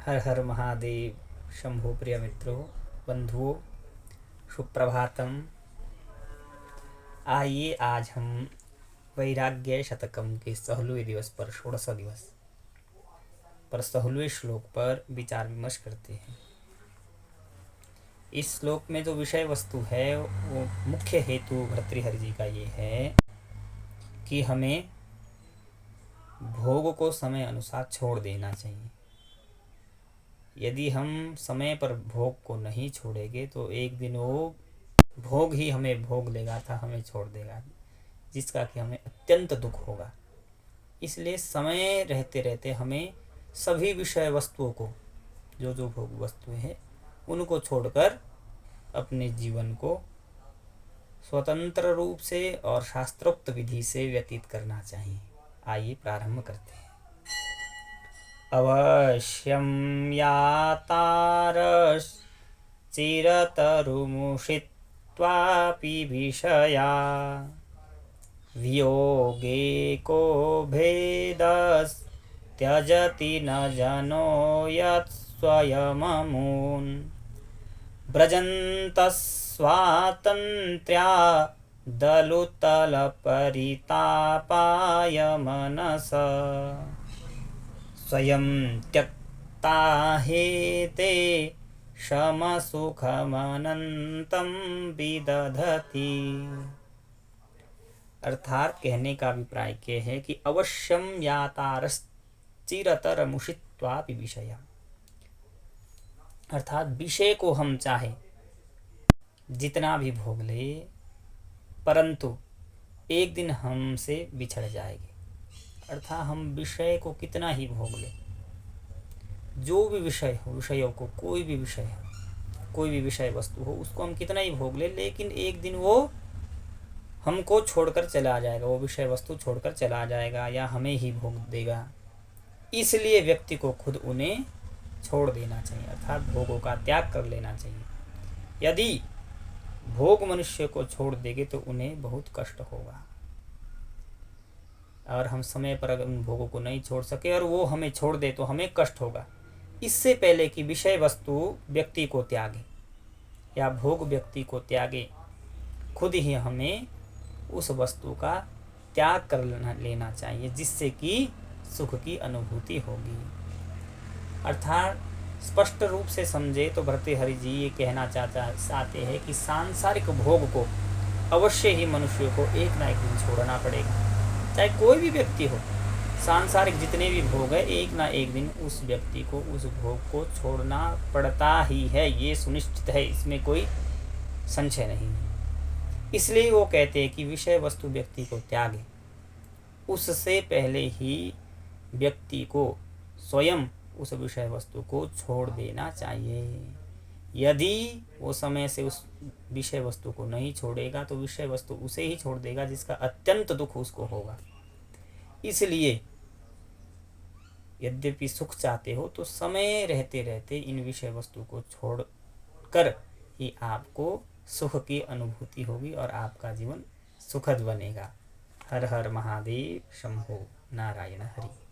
हर हर महादेव। शंभो प्रिय मित्रों, बंधुओं, सुप्रभातम। आइए आज हम वैराग्य शतकम के 16वें दिवस पर, षोडश दिवस पर 16वें श्लोक पर विचार विमर्श करते हैं। इस श्लोक में जो विषय वस्तु है वो मुख्य हेतु भर्तृहरि जी का ये है कि हमें भोग को समय अनुसार छोड़ देना चाहिए। यदि हम समय पर भोग को नहीं छोड़ेंगे तो एक दिन वो भोग ही हमें भोग लेगा था, हमें छोड़ देगा, जिसका कि हमें अत्यंत दुख होगा। इसलिए समय रहते रहते हमें सभी विषय वस्तुओं को, जो भोग वस्तुएं हैं, उनको छोड़कर अपने जीवन को स्वतंत्र रूप से और शास्त्रोक्त विधि से व्यतीत करना चाहिए। आइए प्रारंभ करते हैं। अवश्यं यातारश्चिरतरुमुषित्वापि विषया वियोगे को भेदस्त्यजति न जनो यत्स्वयममून् व्रजन्तः स्वातन्त्र्या दलुतलपरितापाय मनसा स्वयं त्यक्ता हेते शमसुखमनन्तं विदधति। अर्थात कहने का अभिप्राय क्या है कि अवश्यम यातारश्चिरतरमुषित्वापि विषया, अर्थात विषय को हम चाहे जितना भी भोग ले, परंतु एक दिन हमसे बिछड़ जाएंगे। अर्थात हम विषय को कितना ही भोग ले, जो भी विषय हो, विषयों को, कोई भी विषय हो, कोई भी विषय वस्तु हो, उसको हम कितना ही भोग ले, लेकिन एक दिन वो हमको छोड़कर चला जाएगा, वो विषय वस्तु छोड़कर चला जाएगा या हमें ही भोग देगा। इसलिए व्यक्ति को खुद उन्हें छोड़ देना चाहिए, अर्थात भोगों का त्याग कर लेना चाहिए। यदि भोग मनुष्य को छोड़ देंगे तो उन्हें बहुत कष्ट होगा, और हम समय पर अगर उन भोगों को नहीं छोड़ सके और वो हमें छोड़ दे तो हमें कष्ट होगा। इससे पहले कि विषय वस्तु व्यक्ति को त्यागे या भोग व्यक्ति को त्यागे, खुद ही हमें उस वस्तु का त्याग कर लेना चाहिए, जिससे कि सुख की अनुभूति होगी। अर्थात स्पष्ट रूप से समझे तो भर्तृहरि जी ये कहना चाहते हैं कि सांसारिक भोग को अवश्य ही मनुष्य को एक ना एक दिन छोड़ना पड़ेगा। चाहे कोई भी व्यक्ति हो, सांसारिक जितने भी भोग है, एक ना एक दिन उस व्यक्ति को उस भोग को छोड़ना पड़ता ही है, ये सुनिश्चित है, इसमें कोई संशय नहीं है। इसलिए वो कहते हैं कि विषय वस्तु व्यक्ति को त्यागे, उससे पहले ही व्यक्ति को स्वयं उस विषय वस्तु को छोड़ देना चाहिए। यदि वो समय से उस विषय वस्तु को नहीं छोड़ेगा तो विषय वस्तु उसे ही छोड़ देगा, जिसका अत्यंत दुख उसको होगा। इसलिए यद्यपि सुख चाहते हो तो समय रहते रहते इन विषय वस्तु को छोड़कर ही आपको सुख की अनुभूति होगी और आपका जीवन सुखद बनेगा। हर हर महादेव। शंभो नारायण हरि।